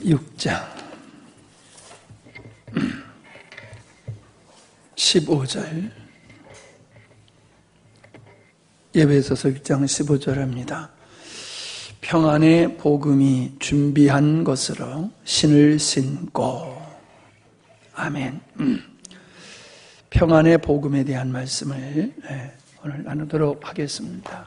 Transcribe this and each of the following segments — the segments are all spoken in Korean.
6장 15절 에베소서 6장 15절입니다. 평안의 복음이 준비한 것으로 신을 신고. 아멘. 평안의 복음에 대한 말씀을 오늘 나누도록 하겠습니다.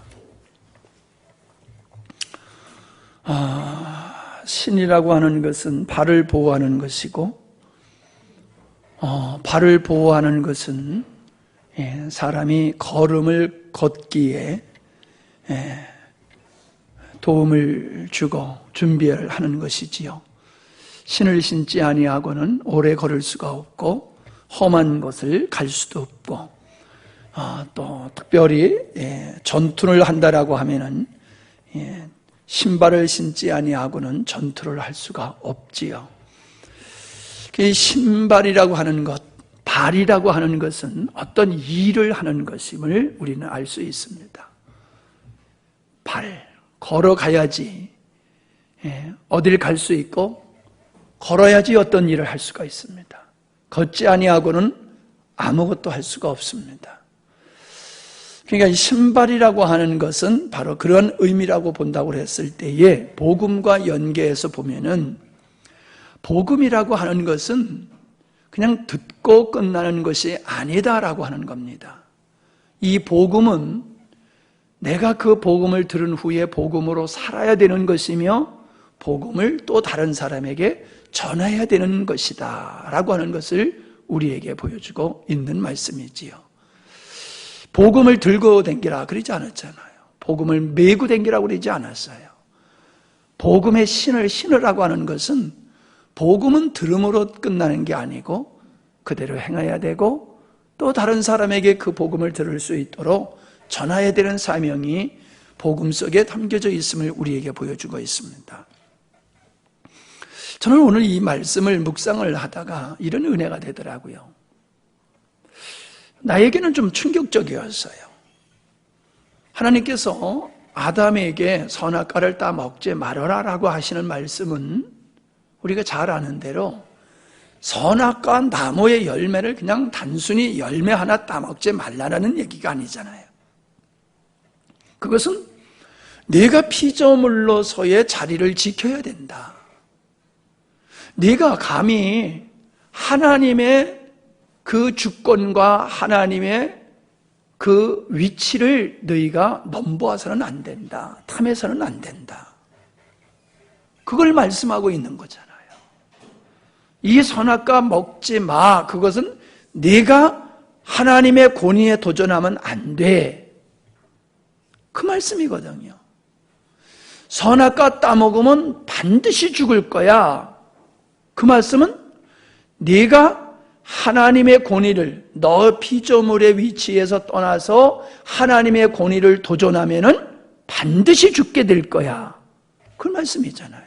신이라고 하는 것은 발을 보호하는 것이고, 발을 보호하는 것은 사람이 걸음을 걷기에 도움을 주고 준비를 하는 것이지요. 신을 신지 아니하고는 오래 걸을 수가 없고 험한 곳을 갈 수도 없고, 또 특별히 전투를 한다라고 하면은 신발을 신지 아니하고는 전투를 할 수가 없지요. 신발이라고 하는 것, 발이라고 하는 것은 어떤 일을 하는 것임을 우리는 알 수 있습니다. 발, 걸어가야지 어딜 갈 수 있고, 걸어야지 어떤 일을 할 수가 있습니다. 걷지 아니하고는 아무것도 할 수가 없습니다. 그러니까 신발이라고 하는 것은 바로 그런 의미라고 본다고 했을 때에 복음과 연계해서 보면은, 복음이라고 하는 것은 그냥 듣고 끝나는 것이 아니다라고 하는 겁니다. 이 복음은 내가 그 복음을 들은 후에 복음으로 살아야 되는 것이며, 복음을 또 다른 사람에게 전해야 되는 것이다 라고 하는 것을 우리에게 보여주고 있는 말씀이지요. 복음을 들고 댕기라 그러지 않았잖아요. 복음을 메고 댕기라고 그러지 않았어요. 복음의 신을 신으라고 하는 것은, 복음은 들음으로 끝나는 게 아니고 그대로 행해야 되고, 또 다른 사람에게 그 복음을 들을 수 있도록 전해야 되는 사명이 복음 속에 담겨져 있음을 우리에게 보여주고 있습니다. 저는 오늘 이 말씀을 묵상을 하다가 이런 은혜가 되더라고요. 나에게는 좀 충격적이었어요. 하나님께서 아담에게 선악과를 따먹지 말아라 라고 하시는 말씀은 우리가 잘 아는 대로 선악과 나무의 열매를 그냥 단순히 열매 하나 따먹지 말라는 얘기가 아니잖아요. 그것은 네가 피조물로서의 자리를 지켜야 된다. 네가 감히 하나님의 그 주권과 하나님의 그 위치를 너희가 넘보아서는 안 된다. 탐해서는 안 된다. 그걸 말씀하고 있는 거잖아요. 이 선악과 먹지 마. 그것은 네가 하나님의 권위에 도전하면 안 돼. 그 말씀이거든요. 선악과 따먹으면 반드시 죽을 거야. 그 말씀은 네가 하나님의 권위를, 너 피조물의 위치에서 떠나서 하나님의 권위를 도전하면은 반드시 죽게 될 거야. 그 말씀이잖아요.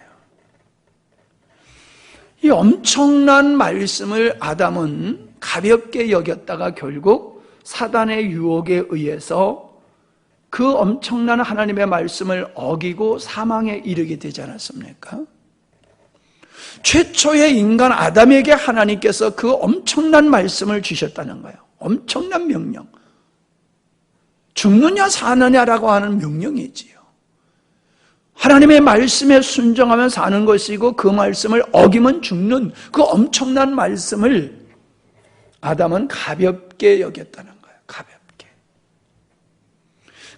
이 엄청난 말씀을 아담은 가볍게 여겼다가 결국 사단의 유혹에 의해서 그 엄청난 하나님의 말씀을 어기고 사망에 이르게 되지 않았습니까? 최초의 인간 아담에게 하나님께서 그 엄청난 말씀을 주셨다는 거예요. 엄청난 명령. 죽느냐 사느냐라고 하는 명령이지요. 하나님의 말씀에 순종하면 사는 것이고 그 말씀을 어기면 죽는 그 엄청난 말씀을 아담은 가볍게 여겼다는 거예요. 가볍게.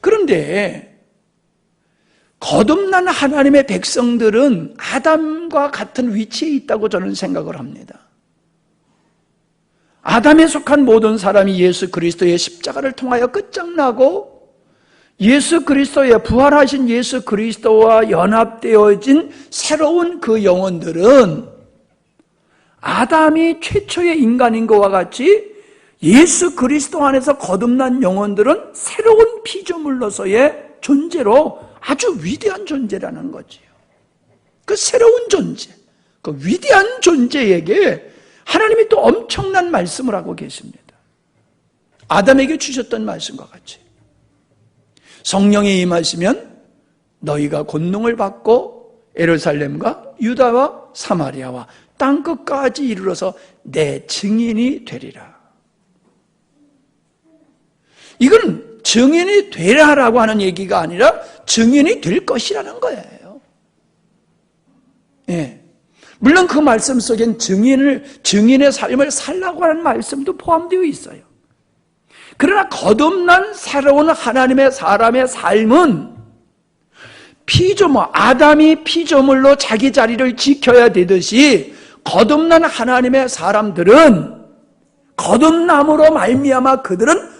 그런데 거듭난 하나님의 백성들은 아담과 같은 위치에 있다고 저는 생각을 합니다. 아담에 속한 모든 사람이 예수 그리스도의 십자가를 통하여 끝장나고, 예수 그리스도의 부활하신 예수 그리스도와 연합되어진 새로운 그 영혼들은 아담이 최초의 인간인 것과 같이 예수 그리스도 안에서 거듭난 영혼들은 새로운 피조물로서의 존재로 아주 위대한 존재라는 거지요. 그 새로운 존재, 그 위대한 존재에게 하나님이 또 엄청난 말씀을 하고 계십니다. 아담에게 주셨던 말씀과 같이 성령이 임하시면 너희가 권능을 받고 예루살렘과 유다와 사마리아와 땅끝까지 이르러서 내 증인이 되리라. 이건 증인이 되라라고 하는 얘기가 아니라 증인이 될 것이라는 거예요. 예. 물론 그 말씀 속엔 증인의 삶을 살라고 하는 말씀도 포함되어 있어요. 그러나 거듭난 새로운 하나님의 사람의 삶은 피조물, 아담이 피조물로 자기 자리를 지켜야 되듯이 거듭난 하나님의 사람들은 거듭남으로 말미암아 그들은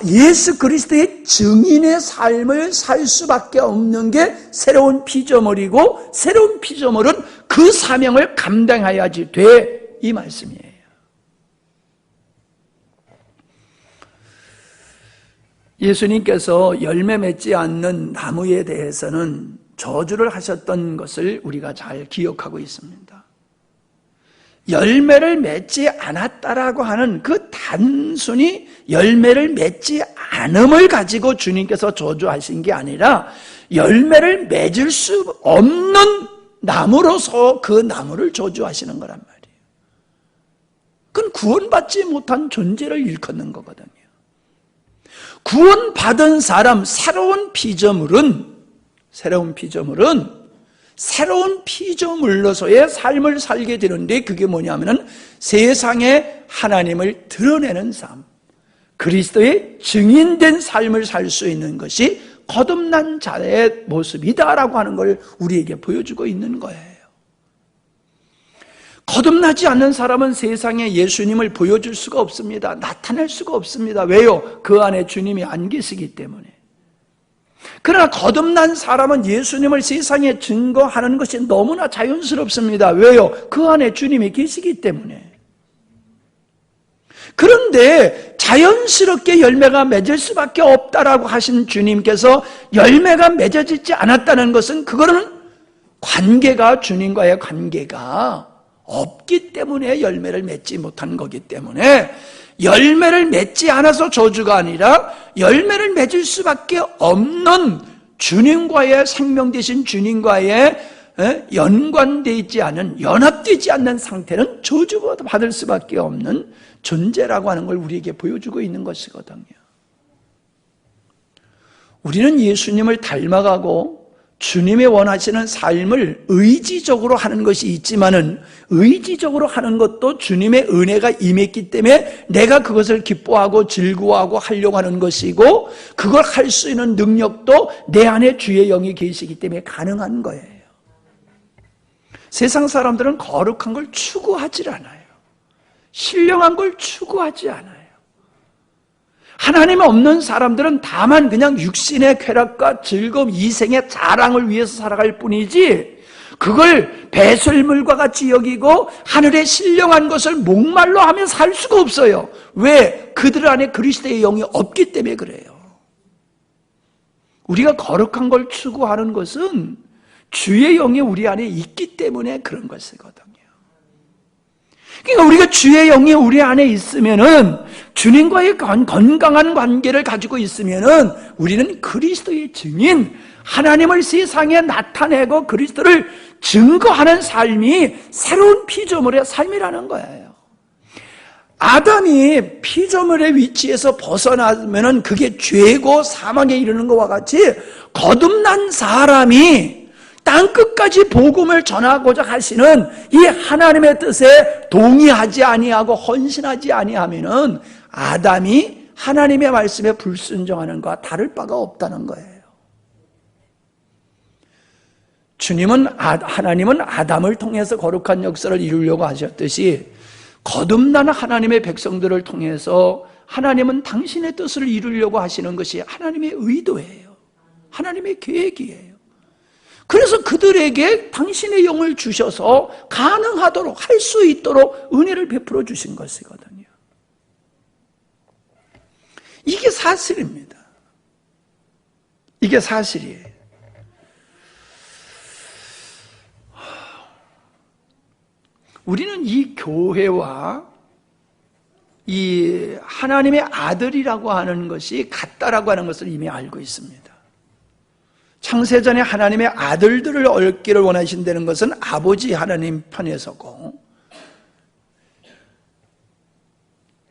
예수 그리스도의 증인의 삶을 살 수밖에 없는 게 새로운 피조물이고, 새로운 피조물은 그 사명을 감당해야지 돼, 이 말씀이에요. 예수님께서 열매 맺지 않는 나무에 대해서는 저주를 하셨던 것을 우리가 잘 기억하고 있습니다. 열매를 맺지 않았다라고 하는 그 단순히 열매를 맺지 않음을 가지고 주님께서 저주하신 게 아니라 열매를 맺을 수 없는 나무로서 그 나무를 저주하시는 거란 말이에요. 그건 구원받지 못한 존재를 일컫는 거거든요. 구원받은 사람, 새로운 피조물은 새로운 피조물로서의 삶을 살게 되는데, 그게 뭐냐면은 세상에 하나님을 드러내는 삶, 그리스도의 증인된 삶을 살 수 있는 것이 거듭난 자의 모습이다라고 하는 걸 우리에게 보여주고 있는 거예요. 거듭나지 않는 사람은 세상에 예수님을 보여줄 수가 없습니다. 나타낼 수가 없습니다. 왜요? 그 안에 주님이 안 계시기 때문에. 그러나 거듭난 사람은 예수님을 세상에 증거하는 것이 너무나 자연스럽습니다. 왜요? 그 안에 주님이 계시기 때문에. 그런데 자연스럽게 열매가 맺을 수밖에 없다라고 하신 주님께서 열매가 맺어지지 않았다는 것은, 그거는 관계가, 주님과의 관계가 없기 때문에 열매를 맺지 못한 거기 때문에, 열매를 맺지 않아서 저주가 아니라 열매를 맺을 수밖에 없는 주님과의, 생명 되신 주님과의 연관되어 있지 않은, 연합되지 않는 상태는 저주받을 수밖에 없는 존재라고 하는 걸 우리에게 보여주고 있는 것이거든요. 우리는 예수님을 닮아가고 주님이 원하시는 삶을 의지적으로 하는 것이 있지만은, 의지적으로 하는 것도 주님의 은혜가 임했기 때문에 내가 그것을 기뻐하고 즐거워하고 하려고 하는 것이고, 그걸 할 수 있는 능력도 내 안에 주의 영이 계시기 때문에 가능한 거예요. 세상 사람들은 거룩한 걸 추구하지 않아요. 신령한 걸 추구하지 않아요. 하나님 없는 사람들은 다만 그냥 육신의 쾌락과 즐거움, 이생의 자랑을 위해서 살아갈 뿐이지, 그걸 배설물과 같이 여기고 하늘의 신령한 것을 목말로 하며 살 수가 없어요. 왜? 그들 안에 그리스도의 영이 없기 때문에 그래요. 우리가 거룩한 걸 추구하는 것은 주의 영이 우리 안에 있기 때문에 그런 것이거든요. 그러니까 우리가 주의 영이 우리 안에 있으면은, 주님과의 건강한 관계를 가지고 있으면은, 우리는 그리스도의 증인, 하나님을 세상에 나타내고 그리스도를 증거하는 삶이 새로운 피조물의 삶이라는 거예요. 아담이 피조물의 위치에서 벗어나면은 그게 죄고 사망에 이르는 것과 같이, 거듭난 사람이 땅끝까지 복음을 전하고자 하시는 이 하나님의 뜻에 동의하지 아니하고 헌신하지 아니하면은 아담이 하나님의 말씀에 불순종하는 것과 다를 바가 없다는 거예요. 하나님은 아담을 통해서 거룩한 역사를 이루려고 하셨듯이, 거듭난 하나님의 백성들을 통해서 하나님은 당신의 뜻을 이루려고 하시는 것이 하나님의 의도예요. 하나님의 계획이에요. 그래서 그들에게 당신의 영을 주셔서 가능하도록, 할 수 있도록 은혜를 베풀어 주신 것이거든요. 이게 사실입니다. 이게 사실이에요. 우리는 이 교회와 이 하나님의 아들이라고 하는 것이 같다라고 하는 것을 이미 알고 있습니다. 창세전에 하나님의 아들들을 얻기를 원하신다는 것은 아버지 하나님 편에서고,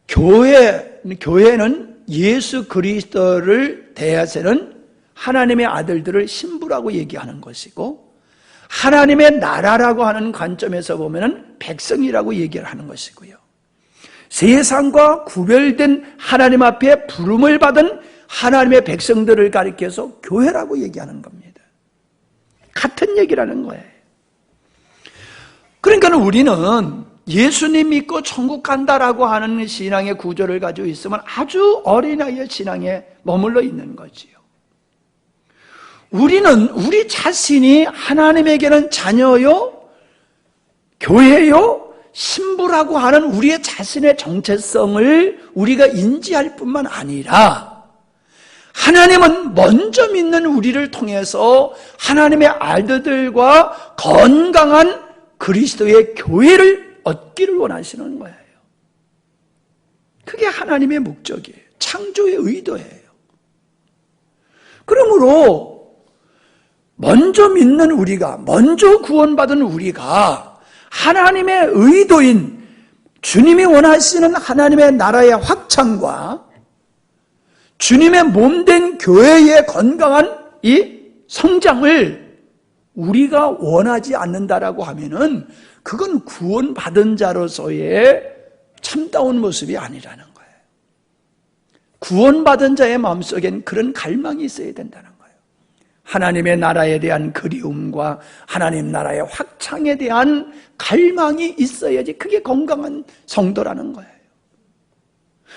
교회는 예수 그리스도를 대하세는 하나님의 아들들을 신부라고 얘기하는 것이고, 하나님의 나라라고 하는 관점에서 보면 백성이라고 얘기를 하는 것이고요. 세상과 구별된 하나님 앞에 부름을 받은 하나님의 백성들을 가리켜서 교회라고 얘기하는 겁니다. 같은 얘기라는 거예요. 그러니까 우리는 예수님 믿고 천국 간다라고 하는 신앙의 구조를 가지고 있으면 아주 어린아이의 신앙에 머물러 있는 거지요. 우리는 우리 자신이 하나님에게는 자녀요, 교회요, 신부라고 하는 우리의 자신의 정체성을 우리가 인지할 뿐만 아니라, 하나님은 먼저 믿는 우리를 통해서 하나님의 아들들과 건강한 그리스도의 교회를 얻기를 원하시는 거예요. 그게 하나님의 목적이에요. 창조의 의도예요. 그러므로 먼저 믿는 우리가, 먼저 구원받은 우리가 하나님의 의도인 주님이 원하시는 하나님의 나라의 확장과 주님의 몸된 교회의 건강한 이 성장을 우리가 원하지 않는다라고 하면은 그건 구원받은 자로서의 참다운 모습이 아니라는 거예요. 구원받은 자의 마음속엔 그런 갈망이 있어야 된다는 거예요. 하나님의 나라에 대한 그리움과 하나님 나라의 확장에 대한 갈망이 있어야지 그게 건강한 성도라는 거예요.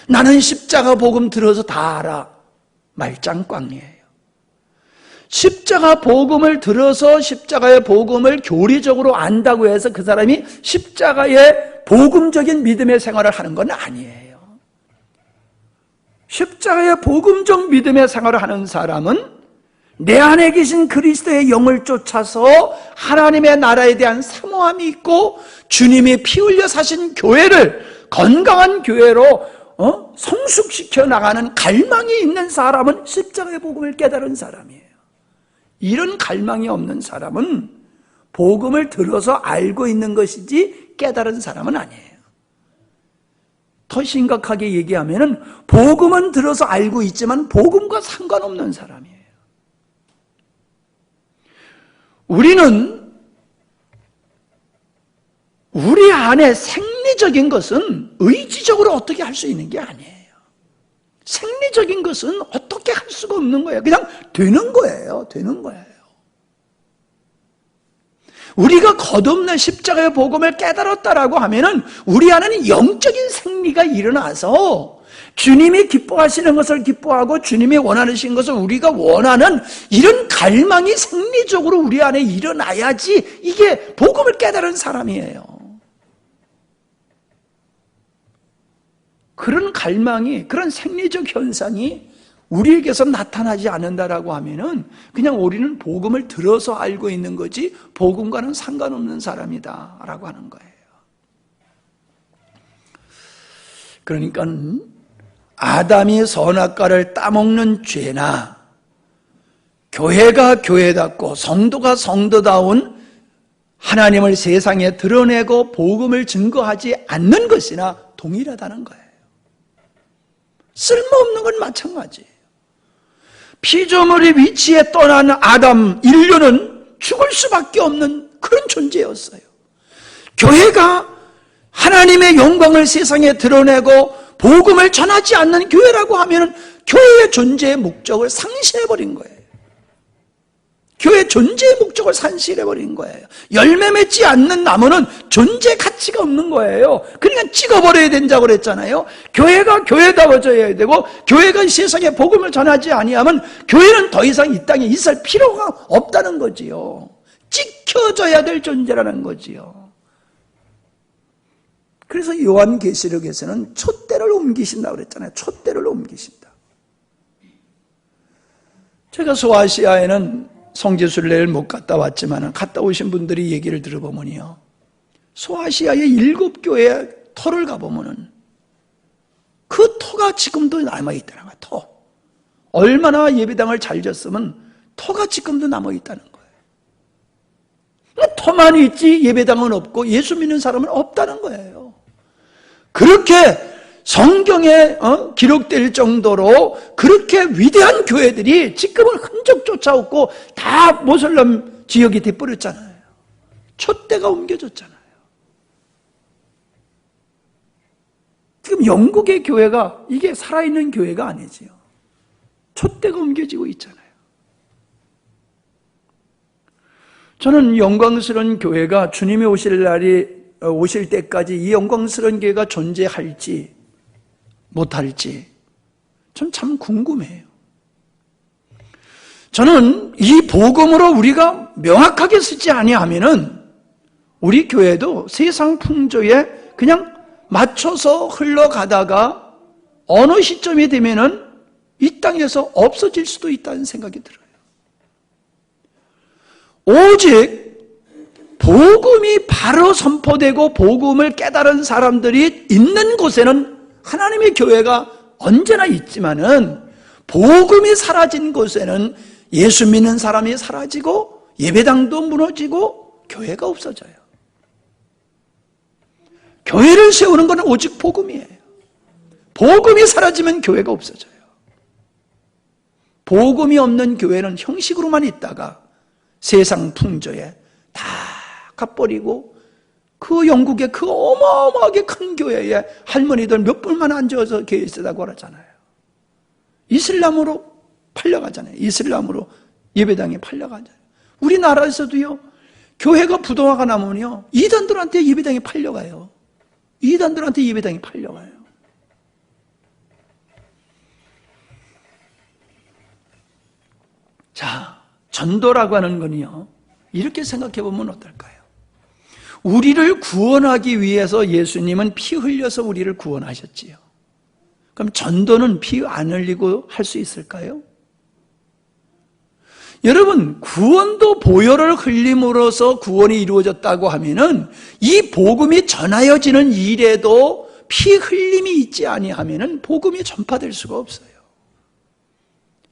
나는 십자가 복음 들어서 다 알아. 말짱꽝이에요. 십자가 복음을 들어서 십자가의 복음을 교리적으로 안다고 해서 그 사람이 십자가의 복음적인 믿음의 생활을 하는 건 아니에요. 십자가의 복음적 믿음의 생활을 하는 사람은 내 안에 계신 그리스도의 영을 쫓아서 하나님의 나라에 대한 사모함이 있고 주님이 피 흘려 사신 교회를 건강한 교회로 성숙시켜 나가는 갈망이 있는 사람은 십자가의 복음을 깨달은 사람이에요. 이런 갈망이 없는 사람은 복음을 들어서 알고 있는 것이지 깨달은 사람은 아니에요. 더 심각하게 얘기하면은 복음은 들어서 알고 있지만 복음과 상관없는 사람이에요. 우리는 우리 안에 생리적인 것은 의지적으로 어떻게 할 수 있는 게 아니에요. 생리적인 것은 어떻게 할 수가 없는 거예요. 그냥 되는 거예요. 되는 거예요. 우리가 거듭난 십자가의 복음을 깨달았다라고 하면은 우리 안에는 영적인 생리가 일어나서 주님이 기뻐하시는 것을 기뻐하고 주님이 원하시는 것을 우리가 원하는 이런 갈망이 생리적으로 우리 안에 일어나야지 이게 복음을 깨달은 사람이에요. 그런 갈망이, 그런 생리적 현상이 우리에게서 나타나지 않는다라고 하면은 그냥 우리는 복음을 들어서 알고 있는 거지 복음과는 상관없는 사람이다라고 하는 거예요. 그러니까 아담이 선악과를 따먹는 죄나 교회가 교회답고 성도가 성도다운 하나님을 세상에 드러내고 복음을 증거하지 않는 것이나 동일하다는 거예요. 쓸모없는 건 마찬가지예요. 피조물의 위치에 떠난 아담 인류는 죽을 수밖에 없는 그런 존재였어요. 교회가 하나님의 영광을 세상에 드러내고 복음을 전하지 않는 교회라고 하면 교회의 존재의 목적을 상실해버린 거예요. 교회의 존재의 목적을 상실해버린 거예요. 열매 맺지 않는 나무는 존재 가치가 없는 거예요. 그러니까 찍어버려야 된다고 그랬잖아요. 교회가 교회다워져야 되고 교회가 세상에 복음을 전하지 아니하면 교회는 더 이상 이 땅에 있을 필요가 없다는 거지요. 찍혀져야 될 존재라는 거지요. 그래서 요한계시록에서는 촛대를 옮기신다고 그랬잖아요. 촛대를 옮기신다. 제가 소아시아에는 성지순례를 못 갔다 왔지만 갔다 오신 분들이 얘기를 들어보면요, 소아시아의 7교회 터를 가보면은 그 터가 지금도 남아있다는 거야. 터 얼마나 예배당을 잘 졌으면 터가 지금도 남아있다는 거예요. 터만 있지 예배당은 없고 예수 믿는 사람은 없다는 거예요. 그렇게 성경에 기록될 정도로 그렇게 위대한 교회들이 지금은 흔적조차 없고 다 모슬람 지역이 돼버렸잖아요. 촛대가 옮겨졌잖아요. 지금 영국의 교회가 이게 살아있는 교회가 아니지요. 촛대가 옮겨지고 있잖아요. 저는 영광스러운 교회가 주님이 오실 때까지 이 영광스러운 교회가 존재할지 못할지 전 참 궁금해요. 저는 이 복음으로 우리가 명확하게 쓰지 아니하면은 우리 교회도 세상 풍조에 그냥 맞춰서 흘러가다가 어느 시점이 되면은 이 땅에서 없어질 수도 있다는 생각이 들어요. 오직 복음이 바로 선포되고 복음을 깨달은 사람들이 있는 곳에는 하나님의 교회가 언제나 있지만은 복음이 사라진 곳에는 예수 믿는 사람이 사라지고 예배당도 무너지고 교회가 없어져요. 교회를 세우는 것은 오직 복음이에요. 복음이 사라지면 교회가 없어져요. 복음이 없는 교회는 형식으로만 있다가 세상 풍조에 다 갚버리고 그 영국의 그 어마어마하게 큰 교회에 할머니들 몇 분만 앉아서 교회에 있다고 하잖아요. 이슬람으로 팔려가잖아요. 이슬람으로 예배당에 팔려가잖아요. 우리나라에서도요, 교회가 부도화가 나면요, 이단들한테 예배당이 팔려가요. 이단들한테 예배당이 팔려가요. 자, 전도라고 하는 건요, 이렇게 생각해 보면 어떨까요? 우리를 구원하기 위해서 예수님은 피 흘려서 우리를 구원하셨지요. 그럼 전도는 피 안 흘리고 할 수 있을까요? 여러분, 구원도 보혈을 흘림으로써 구원이 이루어졌다고 하면은 이 복음이 전하여지는 일에도 피 흘림이 있지 아니하면은 복음이 전파될 수가 없어요.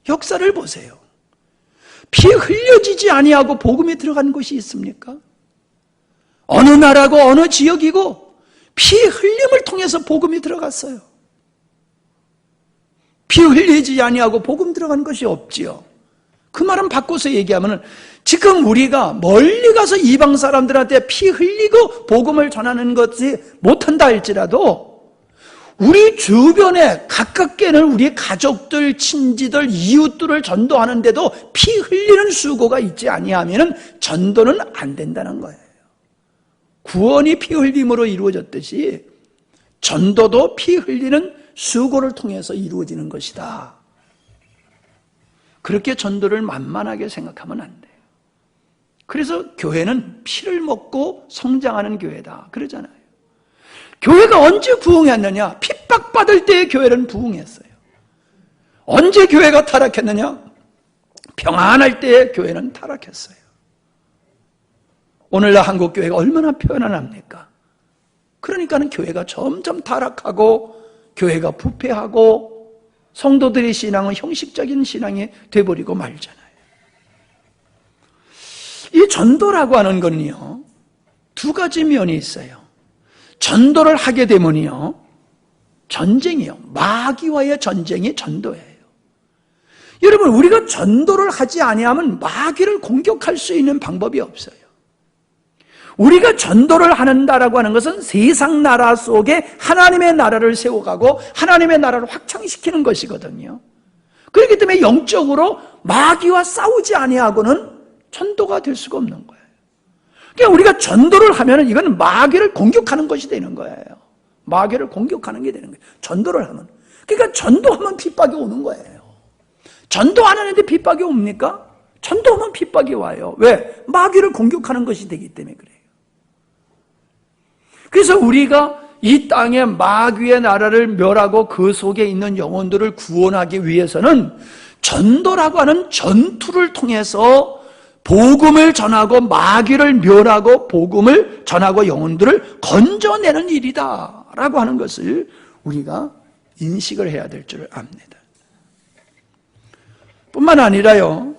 역사를 보세요. 피 흘려지지 아니하고 복음이 들어간 곳이 있습니까? 어느 나라고 어느 지역이고 피 흘림을 통해서 복음이 들어갔어요. 피 흘리지 아니하고 복음 들어간 것이 없지요. 그 말은 바꿔서 얘기하면 지금 우리가 멀리 가서 이방 사람들한테 피 흘리고 복음을 전하는 것이 못한다 할지라도 우리 주변에 가깝게는 우리 가족들, 친지들, 이웃들을 전도하는데도 피 흘리는 수고가 있지 아니하면 전도는 안 된다는 거예요. 구원이 피 흘림으로 이루어졌듯이 전도도 피 흘리는 수고를 통해서 이루어지는 것이다. 그렇게 전도를 만만하게 생각하면 안 돼요. 그래서 교회는 피를 먹고 성장하는 교회다 그러잖아요. 교회가 언제 부흥했느냐? 핍박받을 때의 교회는 부흥했어요. 언제 교회가 타락했느냐? 평안할 때의 교회는 타락했어요. 오늘날 한국 교회가 얼마나 편안합니까? 그러니까는 교회가 점점 타락하고 교회가 부패하고 성도들의 신앙은 형식적인 신앙이 돼버리고 말잖아요. 이 전도라고 하는 건요, 두 가지 면이 있어요. 전도를 하게 되면요, 전쟁이요. 마귀와의 전쟁이 전도예요. 여러분, 우리가 전도를 하지 아니하면 마귀를 공격할 수 있는 방법이 없어요. 우리가 전도를 한다라고 하는 것은 세상 나라 속에 하나님의 나라를 세워가고 하나님의 나라를 확장시키는 것이거든요. 그렇기 때문에 영적으로 마귀와 싸우지 아니하고는 전도가 될 수가 없는 거예요. 그러니까 우리가 전도를 하면 이건 마귀를 공격하는 것이 되는 거예요. 마귀를 공격하는 게 되는 거예요. 전도를 하면. 그러니까 전도하면 핍박이 오는 거예요. 전도 안 하는데 핍박이 옵니까? 전도하면 핍박이 와요. 왜? 마귀를 공격하는 것이 되기 때문에 그래요. 그래서 우리가 이 땅에 마귀의 나라를 멸하고 그 속에 있는 영혼들을 구원하기 위해서는 전도라고 하는 전투를 통해서 복음을 전하고 마귀를 멸하고 복음을 전하고 영혼들을 건져내는 일이다 라고 하는 것을 우리가 인식을 해야 될 줄 압니다. 뿐만 아니라요,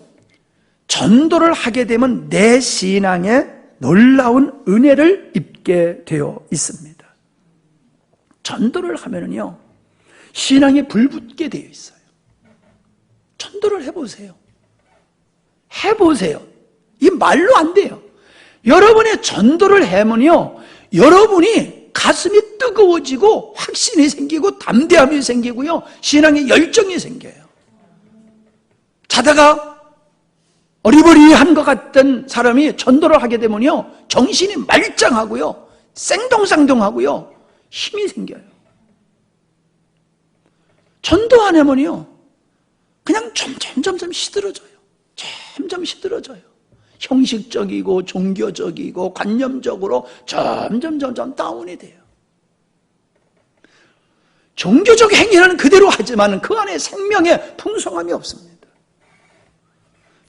전도를 하게 되면 내 신앙에 놀라운 은혜를 입게 되어 있습니다. 전도를 하면은요, 신앙에 불붙게 되어 있어요. 전도를 해보세요. 해보세요. 이 말로 안 돼요. 여러분의 전도를 하면요, 여러분이 가슴이 뜨거워지고 확신이 생기고 담대함이 생기고요, 신앙의 열정이 생겨요. 자다가 어리버리한 것 같던 사람이 전도를 하게 되면요, 정신이 말짱하고요, 생동생동하고요, 힘이 생겨요. 전도 안 하면요, 그냥 점점 시들어져요. 점점 시들어져요. 형식적이고 종교적이고 관념적으로 점점 다운이 돼요. 종교적 행위는 그대로 하지만 그 안에 생명의 풍성함이 없습니다.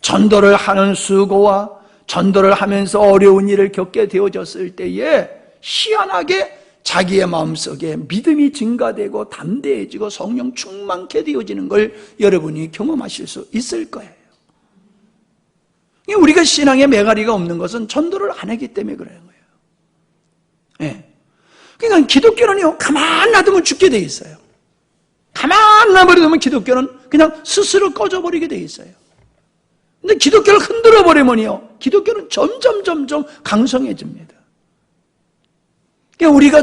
전도를 하는 수고와 전도를 하면서 어려운 일을 겪게 되어졌을 때에 희한하게 자기의 마음속에 믿음이 증가되고 담대해지고 성령 충만케 되어지는 걸 여러분이 경험하실 수 있을 거예요. 우리가 신앙에 매가리가 없는 것은 전도를 안 하기 때문에 그런 거예요. 네. 그러니까 기독교는요, 가만 놔두면 죽게 돼 있어요. 가만 놔버리면 기독교는 그냥 스스로 꺼져버리게 돼 있어요. 근데 기독교를 흔들어 버리면요, 기독교는 점점 강성해집니다. 그러니까 우리가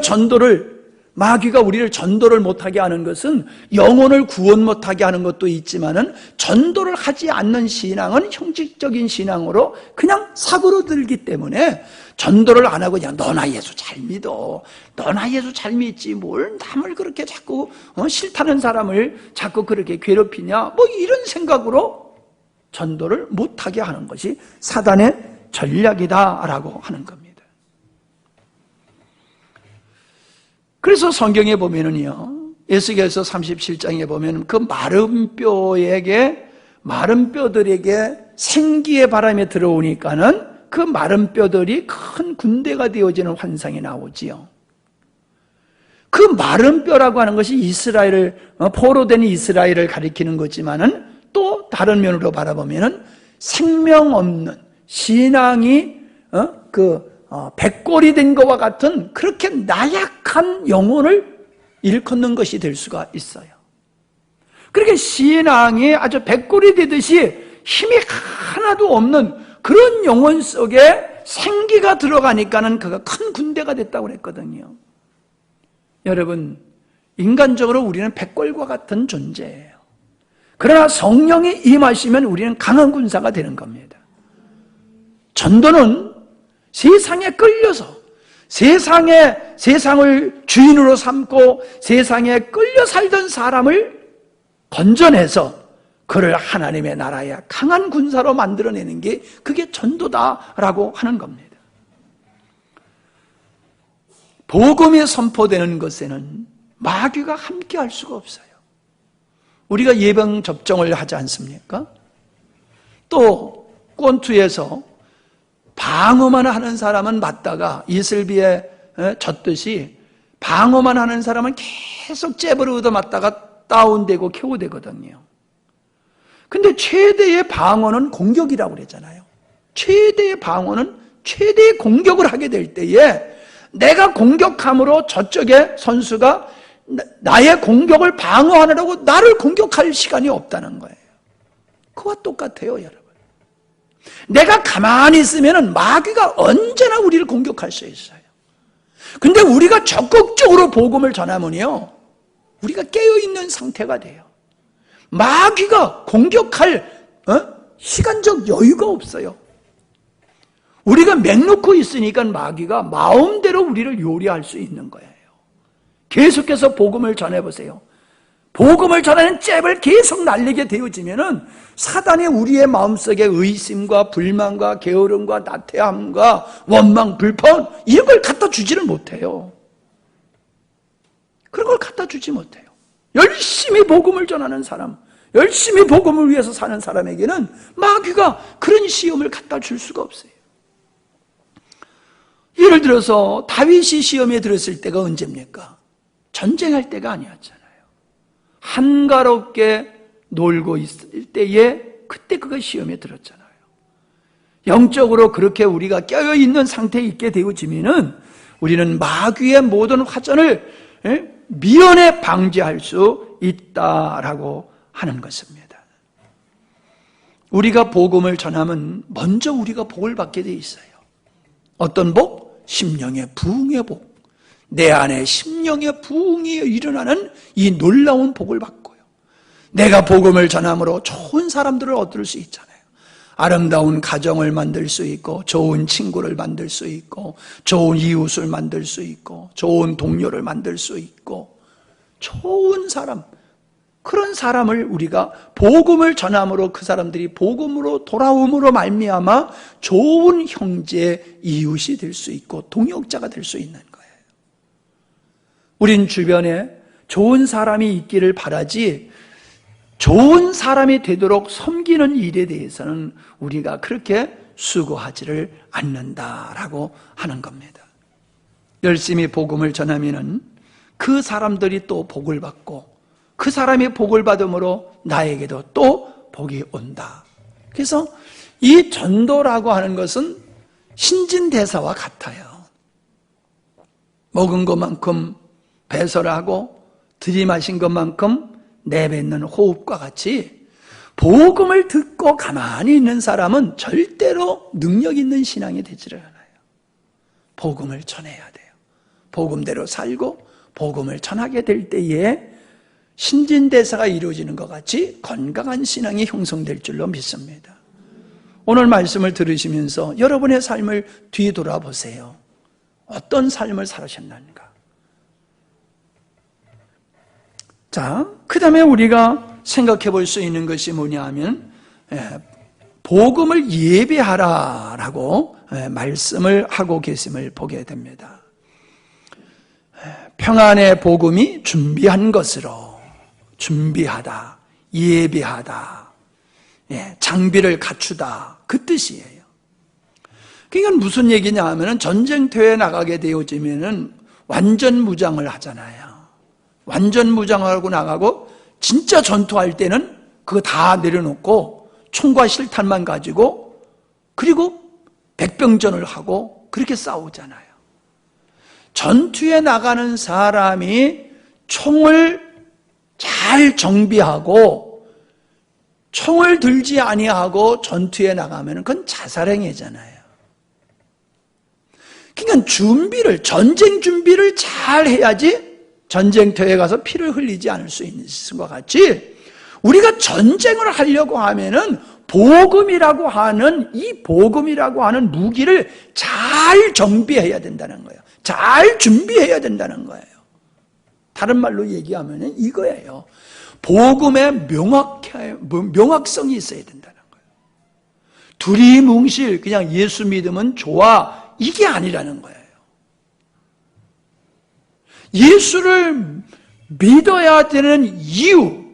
마귀가 우리를 전도를 못하게 하는 것은 영혼을 구원 못하게 하는 것도 있지만은, 전도를 하지 않는 신앙은 형식적인 신앙으로 그냥 사고로들기 때문에 전도를 안 하고 그냥 너나 예수 잘 믿어, 너나 예수 잘 믿지 뭘 남을 그렇게 자꾸 싫다는 사람을 자꾸 그렇게 괴롭히냐, 뭐 이런 생각으로 전도를 못하게 하는 것이 사단의 전략이다라고 하는 겁니다. 그래서 성경에 보면은요, 에스겔서 37장에 보면 그 마른 뼈들에게 생기의 바람이 들어오니까는 그 마른 뼈들이 큰 군대가 되어지는 환상이 나오지요. 그 마른 뼈라고 하는 것이 포로된 이스라엘을 가리키는 거지만은, 또 다른 면으로 바라보면은 생명 없는 신앙이 백골이 된 것과 같은 그렇게 나약한 영혼을 일컫는 것이 될 수가 있어요. 그렇게 신앙이 아주 백골이 되듯이 힘이 하나도 없는 그런 영혼 속에 생기가 들어가니까는 그가 큰 군대가 됐다고 그랬거든요. 여러분, 인간적으로 우리는 백골과 같은 존재예요. 그러나 성령이 임하시면 우리는 강한 군사가 되는 겁니다. 전도는 세상에 끌려서 세상을 주인으로 삼고 세상에 끌려 살던 사람을 건져내서 그를 하나님의 나라의 강한 군사로 만들어내는 게 그게 전도다라고 하는 겁니다. 복음이 선포되는 것에는 마귀가 함께할 수가 없어요. 우리가 예방 접종을 하지 않습니까? 또 권투에서 방어만 하는 사람은 맞다가 이슬비에 졌듯이 방어만 하는 사람은 계속 잽으로 얻어맞다가 다운되고 KO되거든요. 근데 최대의 방어는 공격이라고 그랬잖아요. 최대의 방어는 최대의 공격을 하게 될 때에 내가 공격함으로 저쪽의 선수가 나의 공격을 방어하느라고 나를 공격할 시간이 없다는 거예요. 그와 똑같아요, 여러분. 내가 가만히 있으면 마귀가 언제나 우리를 공격할 수 있어요. 근데 우리가 적극적으로 복음을 전하면요, 우리가 깨어있는 상태가 돼요. 마귀가 공격할 시간적 여유가 없어요. 우리가 맹놓고 있으니까 마귀가 마음대로 우리를 요리할 수 있는 거예요. 계속해서 복음을 전해보세요. 복음을 전하는 잽을 계속 날리게 되어지면은 사단이 우리의 마음속에 의심과 불만과 게으름과 나태함과 원망, 불평 이런 걸 갖다 주지를 못해요. 그런 걸 갖다 주지 못해요. 열심히 복음을 전하는 사람, 열심히 복음을 위해서 사는 사람에게는 마귀가 그런 시험을 갖다 줄 수가 없어요. 예를 들어서 다윗이 시험에 들었을 때가 언제입니까? 전쟁할 때가 아니었잖아요. 한가롭게 놀고 있을 때에 그때 그가 시험에 들었잖아요. 영적으로 그렇게 우리가 깨어있는 상태에 있게 되어지면은 우리는 마귀의 모든 화전을 미연에 방지할 수 있다라고 하는 것입니다. 우리가 복음을 전하면 먼저 우리가 복을 받게 돼 있어요. 어떤 복? 심령의 부흥의 복. 내 안에 심령의 부흥이 일어나는 이 놀라운 복을 받고요. 내가 복음을 전함으로 좋은 사람들을 얻을 수 있잖아요. 아름다운 가정을 만들 수 있고, 좋은 친구를 만들 수 있고, 좋은 이웃을 만들 수 있고, 좋은 동료를 만들 수 있고, 좋은 사람, 그런 사람을 우리가 복음을 전함으로 그 사람들이 복음으로 돌아옴으로 말미암아 좋은 형제, 이웃이 될 수 있고 동역자가 될 수 있는 거예요. 우린 주변에 좋은 사람이 있기를 바라지 좋은 사람이 되도록 섬기는 일에 대해서는 우리가 그렇게 수고하지를 않는다라고 하는 겁니다. 열심히 복음을 전하면은 그 사람들이 또 복을 받고 그 사람이 복을 받음으로 나에게도 또 복이 온다. 그래서 이 전도라고 하는 것은 신진대사와 같아요. 먹은 것만큼 배설하고 들이마신 것만큼 내뱉는 호흡과 같이 복음을 듣고 가만히 있는 사람은 절대로 능력 있는 신앙이 되지를 않아요. 복음을 전해야 돼요. 복음대로 살고 복음을 전하게 될 때에 신진대사가 이루어지는 것 같이 건강한 신앙이 형성될 줄로 믿습니다. 오늘 말씀을 들으시면서 여러분의 삶을 뒤돌아보세요. 어떤 삶을 살으셨는가? 자, 그 다음에 우리가 생각해 볼 수 있는 것이 뭐냐 하면 복음을 예배하라라고 말씀을 하고 계심을 보게 됩니다. 평안의 복음이 준비한 것으로 준비하다, 예배하다, 장비를 갖추다 그 뜻이에요. 그러니까 무슨 얘기냐 하면 전쟁터에 나가게 되어지면은 완전 무장을 하잖아요. 완전 무장하고 나가고 진짜 전투할 때는 그거 다 내려놓고 총과 실탄만 가지고 그리고 백병전을 하고 그렇게 싸우잖아요. 전투에 나가는 사람이 총을 잘 정비하고 총을 들지 아니하고 전투에 나가면 그건 자살행위잖아요. 그러니까 전쟁 준비를 잘 해야지 전쟁터에 가서 피를 흘리지 않을 수 있는 것과 같이 우리가 전쟁을 하려고 하면은 복음이라고 하는 이 복음이라고 하는 무기를 잘 정비해야 된다는 거예요. 잘 준비해야 된다는 거예요. 다른 말로 얘기하면 이거예요. 복음의 명확성이 있어야 된다는 거예요. 두리뭉실 그냥 예수 믿으면 좋아 이게 아니라는 거예요. 예수를 믿어야 되는 이유,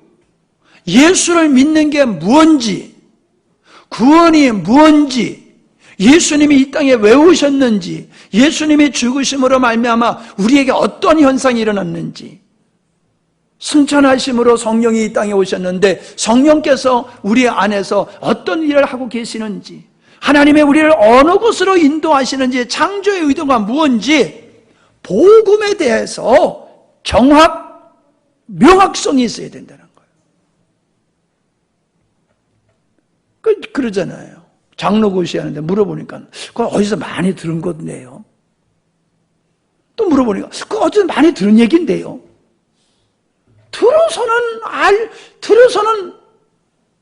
예수를 믿는 게 무엇인지, 구원이 무엇인지, 예수님이 이 땅에 왜 오셨는지, 예수님이 죽으심으로 말미암아 우리에게 어떤 현상이 일어났는지, 승천하심으로 성령이 이 땅에 오셨는데 성령께서 우리 안에서 어떤 일을 하고 계시는지, 하나님의 우리를 어느 곳으로 인도하시는지, 창조의 의도가 무엇인지 복음에 대해서 명확성이 있어야 된다는 거예요. 그러잖아요. 장로고시 하는데 물어보니까 그거 어디서 많이 들은 건데요. 또 물어보니까 그거 어디서 많이 들은 얘기인데요. 들어서는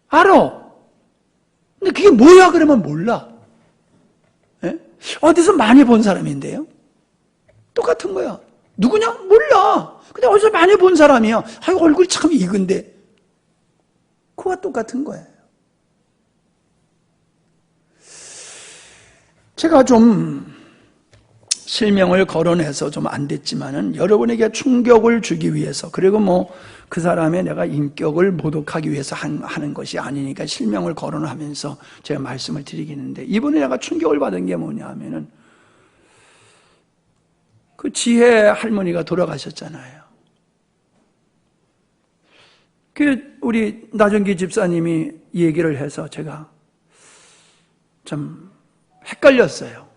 알아. 근데 그게 뭐야 그러면 몰라. 어디서 많이 본 사람인데요. 똑같은 거야. 누구냐? 몰라. 근데 어디서 많이 본 사람이야. 얼굴이 참 익은데. 그와 똑같은 거예요. 제가 좀 실명을 거론해서 좀 안 됐지만은 여러분에게 충격을 주기 위해서, 그리고 그 사람의 내가 인격을 모독하기 위해서 하는 것이 아니니까 실명을 거론하면서 제가 말씀을 드리겠는데, 이번에 내가 충격을 받은 게 뭐냐 하면은 그 지혜 할머니가 돌아가셨잖아요. 우리 나정기 집사님이 얘기를 해서 제가 참 헷갈렸어요.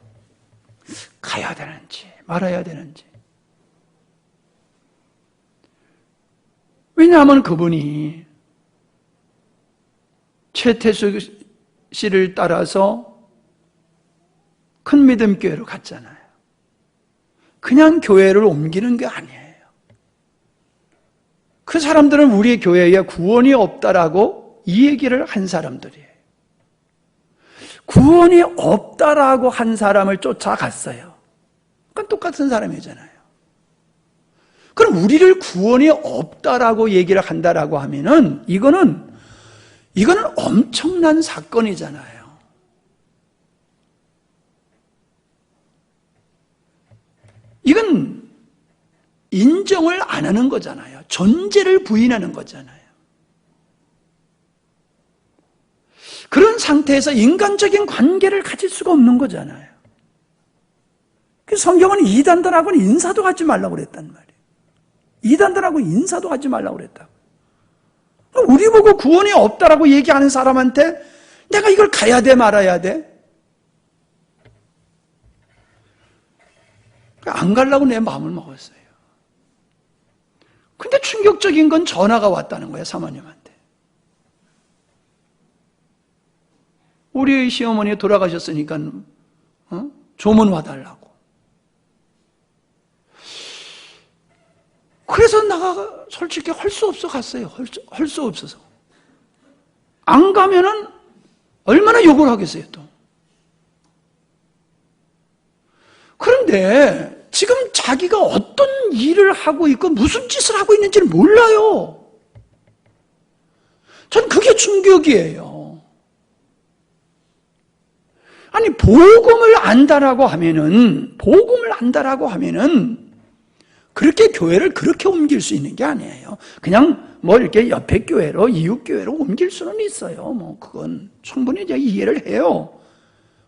가야 되는지 말아야 되는지. 왜냐하면 그분이 최태수 씨를 따라서 큰 믿음 교회로 갔잖아요. 그냥 교회를 옮기는 게 아니에요. 그 사람들은 우리 교회에 구원이 없다라고 이 얘기를 한 사람들이에요. 구원이 없다라고 한 사람을 쫓아갔어요. 그건 똑같은 사람이잖아요. 그럼 우리를 구원이 없다라고 얘기를 한다라고 하면은 이거는 엄청난 사건이잖아요. 이건 인정을 안 하는 거잖아요. 존재를 부인하는 거잖아요. 그런 상태에서 인간적인 관계를 가질 수가 없는 거잖아요. 성경은 이단들하고는 인사도 하지 말라고 그랬단 말이에요. 이단들하고 인사도 하지 말라고 그랬다고. 우리 보고 구원이 없다라고 얘기하는 사람한테 내가 이걸 가야 돼 말아야 돼? 안 가려고 내 마음을 먹었어요. 근데 충격적인 건 전화가 왔다는 거예요, 사모님한테. 우리 시어머니 돌아가셨으니까 조문 와달라고. 그래서 나가 솔직히 할 수 없어 갔어요. 할 수 없어서. 안 가면은 얼마나 욕을 하겠어요, 또. 그런데 지금 자기가 어떤 일을 하고 있고 무슨 짓을 하고 있는지를 몰라요. 전 그게 충격이에요. 아니, 복음을 안다라고 하면은 그렇게 교회를 그렇게 옮길 수 있는 게 아니에요. 그냥 뭐 이렇게 옆에 교회로, 이웃 교회로 옮길 수는 있어요. 뭐 그건 충분히 제가 이해를 해요.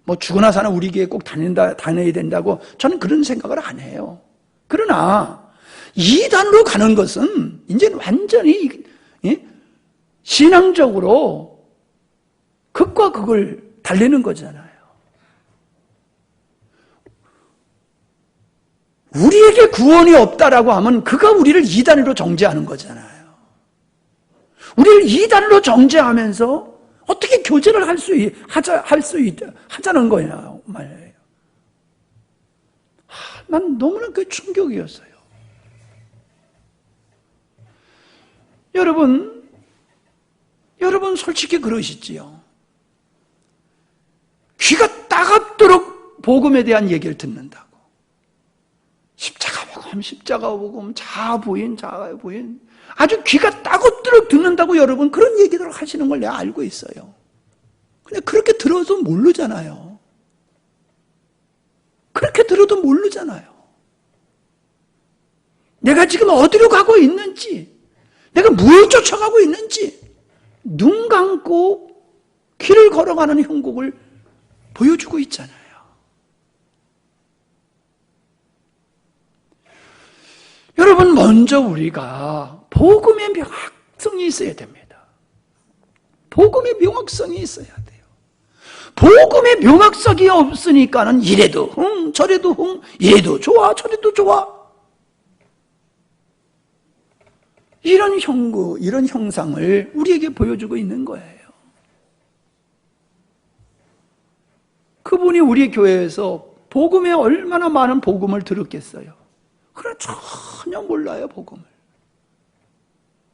뭐 죽으나 사나 우리 교회 꼭 다녀야 된다고 저는 그런 생각을 안 해요. 그러나 이단으로 가는 것은 이제 완전히 신앙적으로 극과 극을 달리는 거잖아요. 우리에게 구원이 없다라고 하면 그가 우리를 이단으로 정죄하는 거잖아요. 우리를 이단으로 정죄하면서 어떻게 교제를 하자는 거냐 말이에요. 난 너무나 그 충격이었어요. 여러분 솔직히 그러시지요. 귀가 따갑도록 복음에 대한 얘기를 듣는다고. 십자가 복음, 자아부인. 아주 귀가 따갑도록 듣는다고 여러분 그런 얘기들을 하시는 걸 내가 알고 있어요. 근데 그렇게 들어도 모르잖아요. 내가 지금 어디로 가고 있는지, 내가 무엇을 쫓아가고 있는지, 눈 감고 길을 걸어가는 형국을 보여주고 있잖아요. 여러분, 먼저 우리가 복음의 명확성이 있어야 됩니다. 복음의 명확성이 있어야 돼요. 복음의 명확성이 없으니까는 이래도 저래도 이래도 좋아 저래도 좋아, 이런 형상을 우리에게 보여주고 있는 거예요. 그분이 우리 교회에서 복음에 얼마나 많은 복음을 들었겠어요. 그러나 전혀 몰라요, 복음을.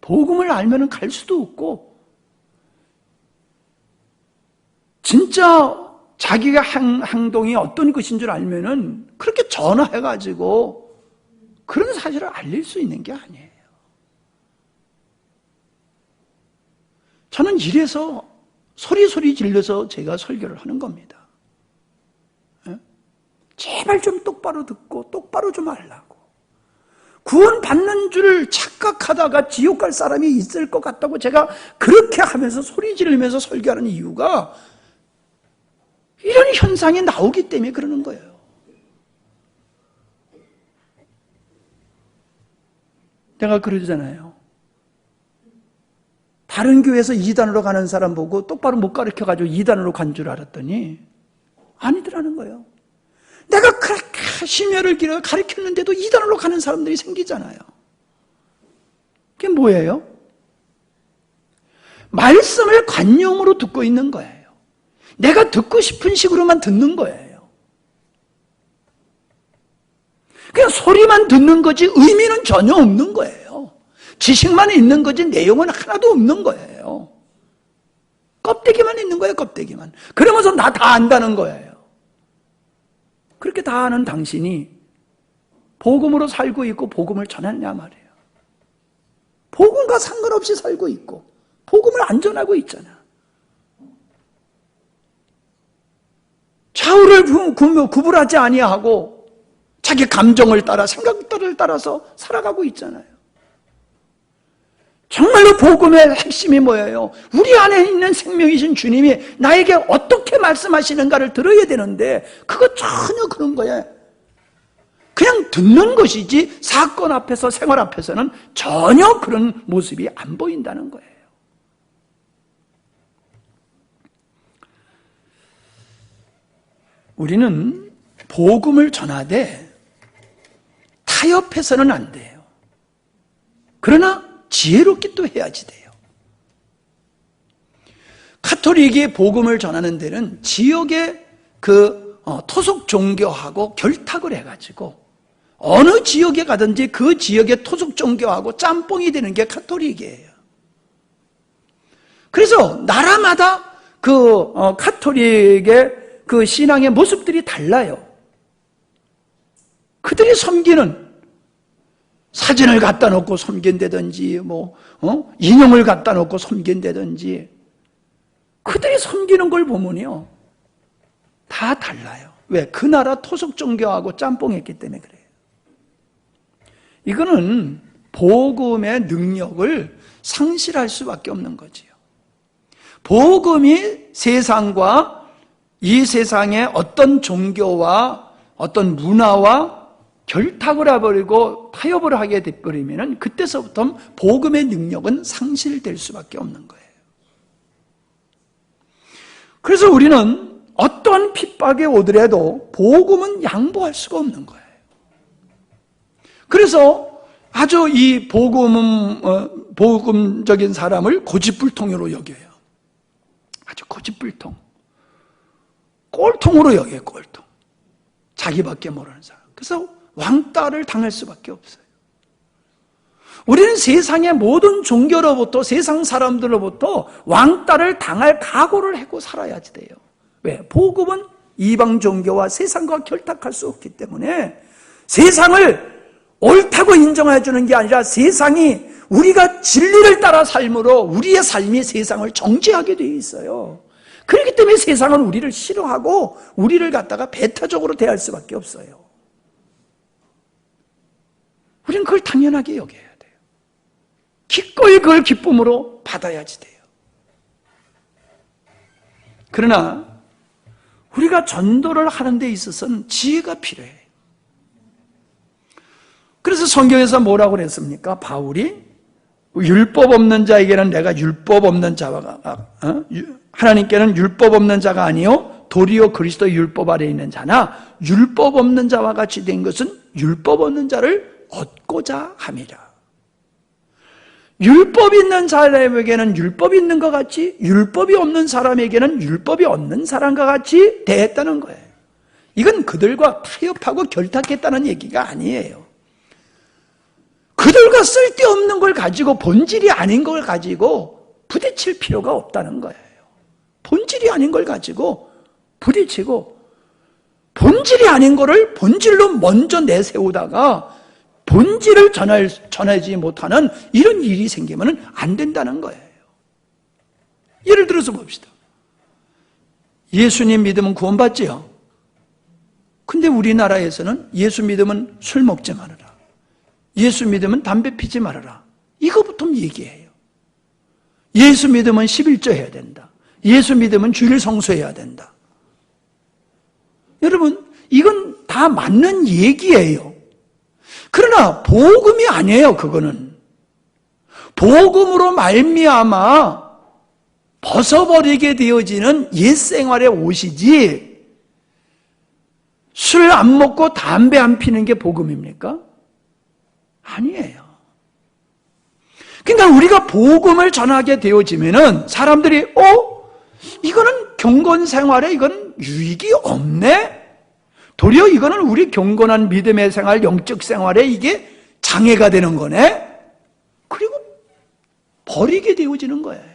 복음을 알면 갈 수도 없고, 진짜 자기가 행동이 어떤 것인 줄 알면은 그렇게 전화해가지고 그런 사실을 알릴 수 있는 게 아니에요. 저는 이래서 소리 질러서 제가 설교를 하는 겁니다. 제발 좀 똑바로 듣고 똑바로 좀 알라고. 구원 받는 줄 착각하다가 지옥 갈 사람이 있을 것 같다고 제가 그렇게 하면서 소리 지르면서 설교하는 이유가 이런 현상이 나오기 때문에 그러는 거예요. 내가 그러잖아요. 다른 교회에서 2단으로 가는 사람 보고 똑바로 못 가르쳐가지고 2단으로 간 줄 알았더니 아니더라는 거예요. 내가 그렇게 심혈을 기울여 가르쳤는데도 이단으로 가는 사람들이 생기잖아요. 그게 뭐예요? 말씀을 관용으로 듣고 있는 거예요. 내가 듣고 싶은 식으로만 듣는 거예요. 그냥 소리만 듣는 거지 의미는 전혀 없는 거예요. 지식만 있는 거지 내용은 하나도 없는 거예요. 껍데기만 있는 거예요, 껍데기만. 그러면서 나 다 안다는 거예요. 그렇게 다 아는 당신이 복음으로 살고 있고 복음을 전하냐 말이에요. 복음과 상관없이 살고 있고 복음을 안 전하고 있잖아. 좌우를 구분하지 아니하고 자기 감정을 따라 생각들을 따라서 살아가고 있잖아요. 정말로 복음의 핵심이 뭐예요? 우리 안에 있는 생명이신 주님이 나에게 어떻게 말씀하시는가를 들어야 되는데 그거 전혀 그런 거예요. 그냥 듣는 것이지 사건 앞에서 생활 앞에서는 전혀 그런 모습이 안 보인다는 거예요. 우리는 복음을 전하되 타협해서는 안 돼요. 그러나 지혜롭게 또 해야지 돼요. 가톨릭이 복음을 전하는 데는 지역의 토속 종교하고 결탁을 해가지고 어느 지역에 가든지 그 지역의 토속 종교하고 짬뽕이 되는 게 가톨릭이에요. 그래서 나라마다 가톨릭의 그 신앙의 모습들이 달라요. 그들이 섬기는 사진을 갖다 놓고 섬긴다든지 인형을 갖다 놓고 섬긴다든지 그들이 섬기는 걸 보면요 다 달라요. 왜? 그 나라 토속 종교하고 짬뽕했기 때문에 그래요. 이거는 복음의 능력을 상실할 수밖에 없는 거지요. 복음이 세상과 이 세상의 어떤 종교와 어떤 문화와 결탁을 해버리고 타협을 하게 돼버리면 그때서부터 복음의 능력은 상실될 수밖에 없는 거예요. 그래서 우리는 어떠한 핍박에 오더라도 복음은 양보할 수가 없는 거예요. 그래서 아주 이 복음적인 사람을 고집불통으로 여겨요. 아주 고집불통. 꼴통으로 여겨요, 꼴통. 자기밖에 모르는 사람. 그래서 왕따를 당할 수밖에 없어요. 우리는 세상의 모든 종교로부터 세상 사람들로부터 왕따를 당할 각오를 하고 살아야지 돼요. 왜? 복음은 이방 종교와 세상과 결탁할 수 없기 때문에 세상을 옳다고 인정해 주는 게 아니라 세상이 우리가 진리를 따라 삶으로 우리의 삶이 세상을 정죄하게 되어 있어요. 그렇기 때문에 세상은 우리를 싫어하고 우리를 갖다가 배타적으로 대할 수밖에 없어요. 우리는 그걸 당연하게 여겨야 돼요. 기꺼이 그걸 기쁨으로 받아야지 돼요. 그러나 우리가 전도를 하는 데 있어서는 지혜가 필요해요. 그래서 성경에서 뭐라고 그랬습니까? 바울이 율법 없는 자에게는 내가 율법 없는 자가 하나님께는 율법 없는 자가 아니요 도리어 그리스도의 율법 아래 있는 자나 율법 없는 자와 같이 된 것은 율법 없는 자를 얻고자 함이라. 율법 있는 사람에게는 율법이 있는 것 같이 율법이 없는 사람에게는 율법이 없는 사람과 같이 대했다는 거예요. 이건 그들과 타협하고 결탁했다는 얘기가 아니에요. 그들과 쓸데없는 걸 가지고 본질이 아닌 걸 가지고 부딪힐 필요가 없다는 거예요. 본질이 아닌 걸 가지고 부딪히고 본질이 아닌 거를 본질로 먼저 내세우다가 본질을 전하지 못하는 이런 일이 생기면 안 된다는 거예요. 예를 들어서 봅시다. 예수님 믿으면 구원받지요. 근데 우리나라에서는 예수 믿으면 술 먹지 말아라. 예수 믿으면 담배 피지 말아라. 이거부터 얘기해요. 예수 믿으면 11조 해야 된다. 예수 믿으면 주일 성수해야 된다. 여러분, 이건 다 맞는 얘기예요. 그러나 복음이 아니에요. 그거는 복음으로 말미암아 벗어버리게 되어지는 옛 생활의 옷이지 술 안 먹고 담배 안 피는 게 복음입니까? 아니에요. 그러니까 우리가 복음을 전하게 되어지면은 사람들이 이거는 경건 생활에 이건 유익이 없네? 도리어 이거는 우리 경건한 믿음의 생활, 영적 생활에 이게 장애가 되는 거네? 그리고 버리게 되어지는 거예요.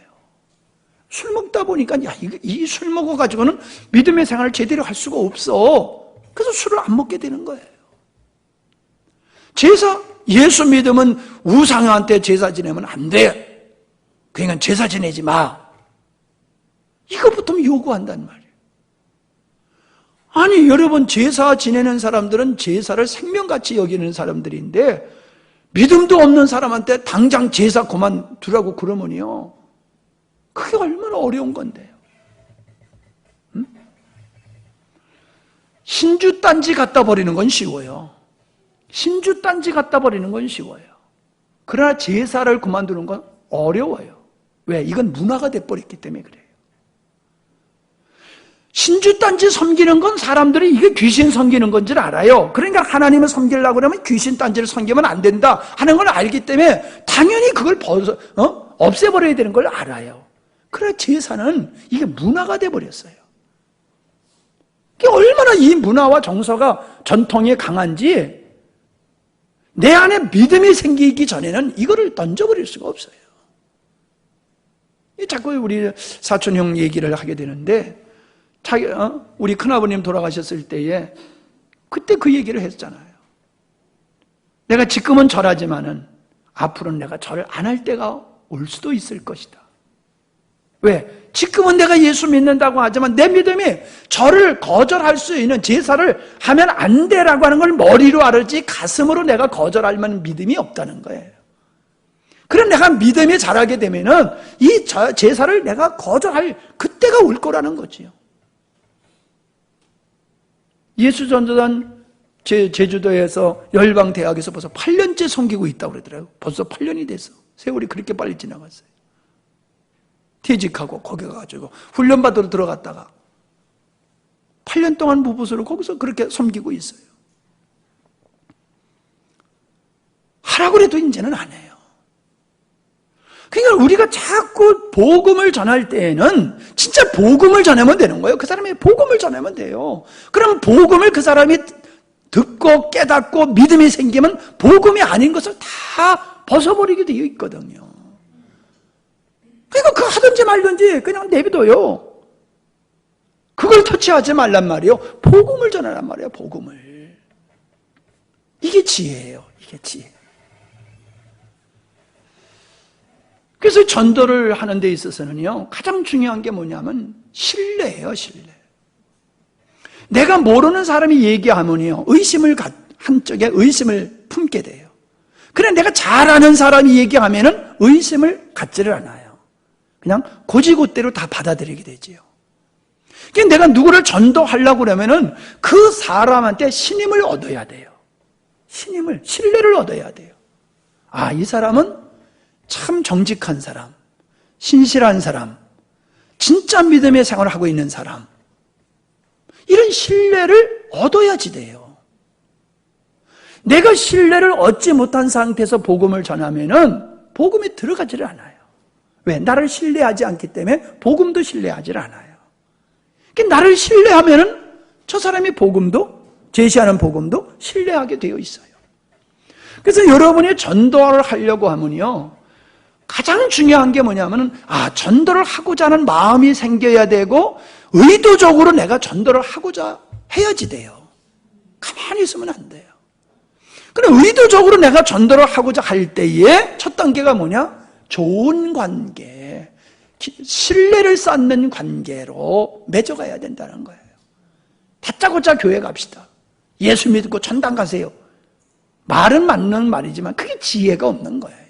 술 먹다 보니까 이 술 먹어가지고는 믿음의 생활을 제대로 할 수가 없어. 그래서 술을 안 먹게 되는 거예요. 제사, 예수 믿으면 우상한테 제사 지내면 안 돼. 그러니까 제사 지내지 마. 이것부터 요구한단 말이에요. 아니, 여러분, 제사 지내는 사람들은 제사를 생명같이 여기는 사람들인데 믿음도 없는 사람한테 당장 제사 그만두라고 그러면요, 그게 얼마나 어려운 건데요. 응? 신주단지 갖다 버리는 건 쉬워요. 신주단지 갖다 버리는 건 쉬워요. 그러나 제사를 그만두는 건 어려워요. 왜? 이건 문화가 돼버렸기 때문에 그래요. 신주단지 섬기는 건 사람들이 이게 귀신 섬기는 건 줄 알아요. 그러니까 하나님을 섬기려고 그러면 귀신단지를 섬기면 안 된다 하는 걸 알기 때문에 당연히 그걸 없애버려야 되는 걸 알아요. 그러나 제사는 이게 문화가 돼버렸어요. 이게 얼마나 이 문화와 정서가 전통이 강한지 내 안에 믿음이 생기기 전에는 이거를 던져버릴 수가 없어요. 자꾸 우리 사촌형 얘기를 하게 되는데 우리 큰아버님 돌아가셨을 때에 그때 그 얘기를 했잖아요. 내가 지금은 절하지만은 앞으로는 내가 절을 안 할 때가 올 수도 있을 것이다. 왜? 지금은 내가 예수 믿는다고 하지만 내 믿음이 절을 거절할 수 있는, 제사를 하면 안 돼라고 하는 걸 머리로 알았지 가슴으로 내가 거절할 만한 믿음이 없다는 거예요. 그럼 내가 믿음이 자라게 되면은 이 제사를 내가 거절할 그때가 올 거라는 거지요. 예수전도단 제주도에서 열방대학에서 벌써 8년째 섬기고 있다고 그러더라고요. 벌써 8년이 됐어. 세월이 그렇게 빨리 지나갔어요. 퇴직하고 거기 가가지고 훈련받으러 들어갔다가 8년 동안 무보수로 거기서 그렇게 섬기고 있어요. 하라고 해도 이제는 안 해요. 그러니까 우리가 자꾸 복음을 전할 때에는 진짜 복음을 전하면 되는 거예요. 그 사람이 복음을 전하면 돼요. 그럼 복음을 그 사람이 듣고 깨닫고 믿음이 생기면 복음이 아닌 것을 다 벗어버리게 되어 있거든요. 그러니까 그거 하든지 말든지 그냥 내비둬요. 그걸 터치하지 말란 말이에요. 복음을 전하란 말이에요. 복음을. 이게 지혜예요. 이게 지혜. 그래서 전도를 하는 데 있어서는요, 가장 중요한 게 뭐냐면 신뢰예요. 신뢰. 내가 모르는 사람이 얘기하면요, 한쪽에 의심을 품게 돼요. 그래, 내가 잘 아는 사람이 얘기하면은 의심을 갖지를 않아요. 그냥 고지고대로 다 받아들이게 되지요. 그러니까 내가 누구를 전도하려고 그러면은 그 사람한테 신임을 얻어야 돼요. 신뢰를 얻어야 돼요. 아, 이 사람은 참 정직한 사람, 신실한 사람, 진짜 믿음의 생활을 하고 있는 사람, 이런 신뢰를 얻어야지 돼요. 내가 신뢰를 얻지 못한 상태에서 복음을 전하면은 복음이 들어가지를 않아요. 왜? 나를 신뢰하지 않기 때문에 복음도 신뢰하지 않아요. 그러니까 나를 신뢰하면은 저 사람이 복음도, 제시하는 복음도 신뢰하게 되어 있어요. 그래서 여러분이 전도를 하려고 하면요, 가장 중요한 게 뭐냐면은, 전도를 하고자 하는 마음이 생겨야 되고, 의도적으로 내가 전도를 하고자 해야지 돼요. 가만히 있으면 안 돼요. 그럼 의도적으로 내가 전도를 하고자 할 때에 첫 단계가 뭐냐? 좋은 관계, 신뢰를 쌓는 관계로 맺어가야 된다는 거예요. 다짜고짜 교회 갑시다. 예수 믿고 전당 가세요. 말은 맞는 말이지만 그게 지혜가 없는 거예요.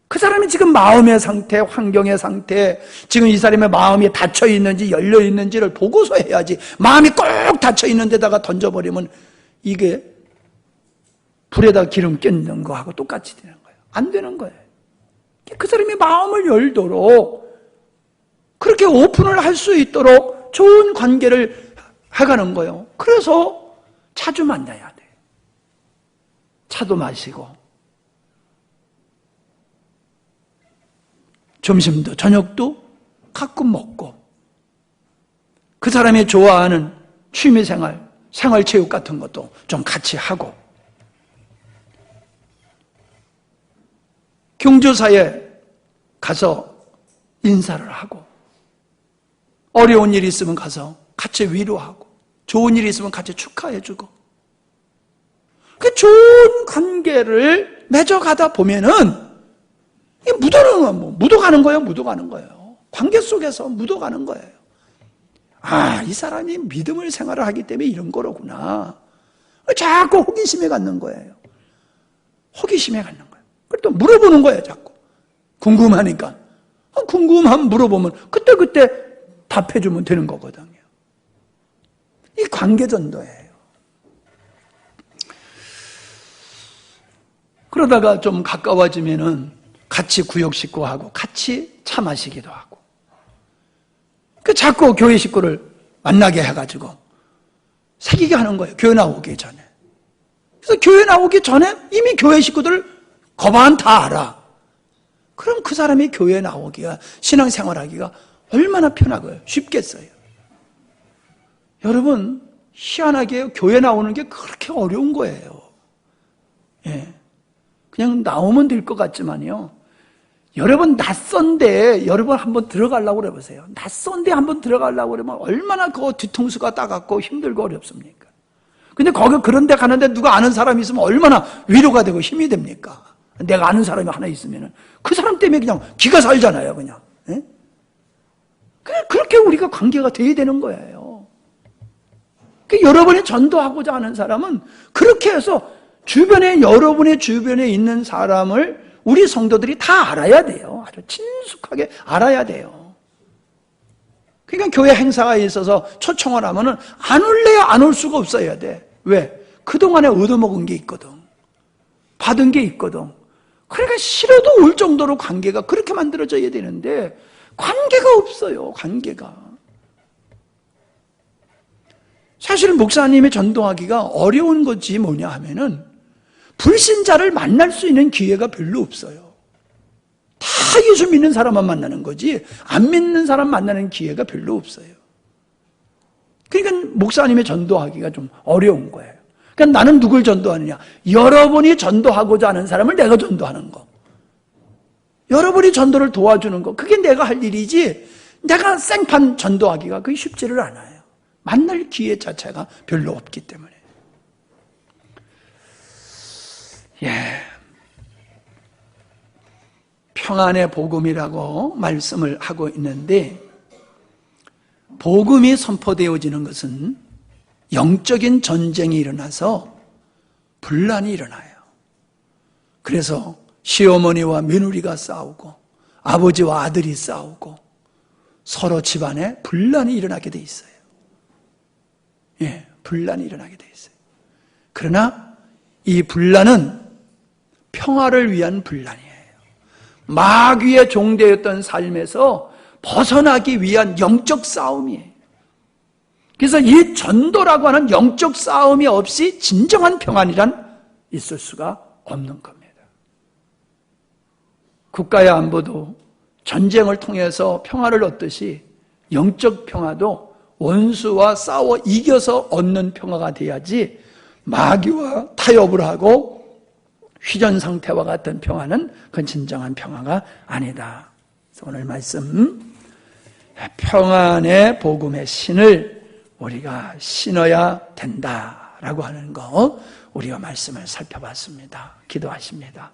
그 사람이 지금 마음의 상태, 환경의 상태, 지금 이 사람의 마음이 닫혀 있는지 열려 있는지를 보고서 해야지. 마음이 꼭 닫혀 있는 데다가 던져버리면 이게 불에다 기름 껴는 거하고 똑같이 되는 거예요. 안 되는 거예요. 그 사람이 마음을 열도록, 그렇게 오픈을 할 수 있도록 좋은 관계를 해가는 거예요. 그래서 자주 만나야 돼. 차도 마시고 점심도 저녁도 가끔 먹고 그 사람이 좋아하는 취미생활, 생활체육 같은 것도 좀 같이 하고 경조사에 가서 인사를 하고 어려운 일이 있으면 가서 같이 위로하고 좋은 일이 있으면 같이 축하해주고 그 좋은 관계를 맺어가다 보면은 묻어가는 거예요. 관계 속에서 묻어가는 거예요. 아, 이 사람이 믿음을 생활을 하기 때문에 이런 거로구나. 자꾸 호기심에 갖는 거예요. 호기심에 갖는 거예요. 그걸 또 물어보는 거예요, 자꾸. 궁금하니까. 궁금하면 물어보면 그때 답해주면 되는 거거든요. 이 관계전도예요. 그러다가 좀 가까워지면은 같이 구역 식구하고 같이 차 마시기도 하고. 자꾸 교회 식구를 만나게 해가지고 사귀게 하는 거예요. 교회 나오기 전에. 그래서 교회 나오기 전에 이미 교회 식구들 거반 다 알아. 그럼 그 사람이 교회 나오기가, 신앙생활하기가 얼마나 편하고요. 쉽겠어요. 여러분, 희한하게 교회 나오는 게 그렇게 어려운 거예요. 예. 그냥 나오면 될 것 같지만요. 여러분 낯선데 여러분 한번 들어가려고 그래보세요. 낯선데 한번 들어가려고 그러면 얼마나 그 뒤통수가 따갑고 힘들고 어렵습니까? 근데 거기 그런 데 가는데 누가 아는 사람이 있으면 얼마나 위로가 되고 힘이 됩니까? 내가 아는 사람이 하나 있으면 그 사람 때문에 그냥 기가 살잖아요, 그냥. 예? 그렇게 우리가 관계가 돼야 되는 거예요. 여러분이 전도하고자 하는 사람은 그렇게 해서 여러분의 주변에 있는 사람을 우리 성도들이 다 알아야 돼요. 아주 친숙하게 알아야 돼요. 그러니까 교회 행사가 있어서 초청을 하면은 안 올래야 안 올 수가 없어야 돼. 왜? 그동안에 얻어먹은 게 있거든. 받은 게 있거든. 그러니까 싫어도 올 정도로 관계가 그렇게 만들어져야 되는데 관계가 없어요. 관계가. 사실 목사님의 전도하기가 어려운 것이 뭐냐 하면은 불신자를 만날 수 있는 기회가 별로 없어요. 다 예수 믿는 사람만 만나는 거지 안 믿는 사람 만나는 기회가 별로 없어요. 그러니까 목사님의 전도하기가 좀 어려운 거예요. 그러니까 나는 누굴 전도하느냐? 여러분이 전도하고자 하는 사람을 내가 전도하는 거. 여러분이 전도를 도와주는 거. 그게 내가 할 일이지 내가 생판 전도하기가 그게 쉽지를 않아요. 만날 기회 자체가 별로 없기 때문에. 예. 평안의 복음이라고 말씀을 하고 있는데 복음이 선포되어지는 것은 영적인 전쟁이 일어나서 분란이 일어나요. 그래서 시어머니와 며느리가 싸우고 아버지와 아들이 싸우고 서로 집안에 분란이 일어나게 돼 있어요. 예, 분란이 일어나게 돼 있어요. 그러나 이 분란은 평화를 위한 분란이에요. 마귀의 종되었던 삶에서 벗어나기 위한 영적 싸움이에요. 그래서 이 전도라고 하는 영적 싸움이 없이 진정한 평안이란 있을 수가 없는 겁니다. 국가의 안보도 전쟁을 통해서 평화를 얻듯이 영적 평화도 원수와 싸워 이겨서 얻는 평화가 돼야지 마귀와 타협을 하고 휘전 상태와 같은 평화는 그건 진정한 평화가 아니다. 그래서 오늘 말씀 평안의 복음의 신을 우리가 신어야 된다라고 하는 거 우리가 말씀을 살펴봤습니다. 기도하십니다.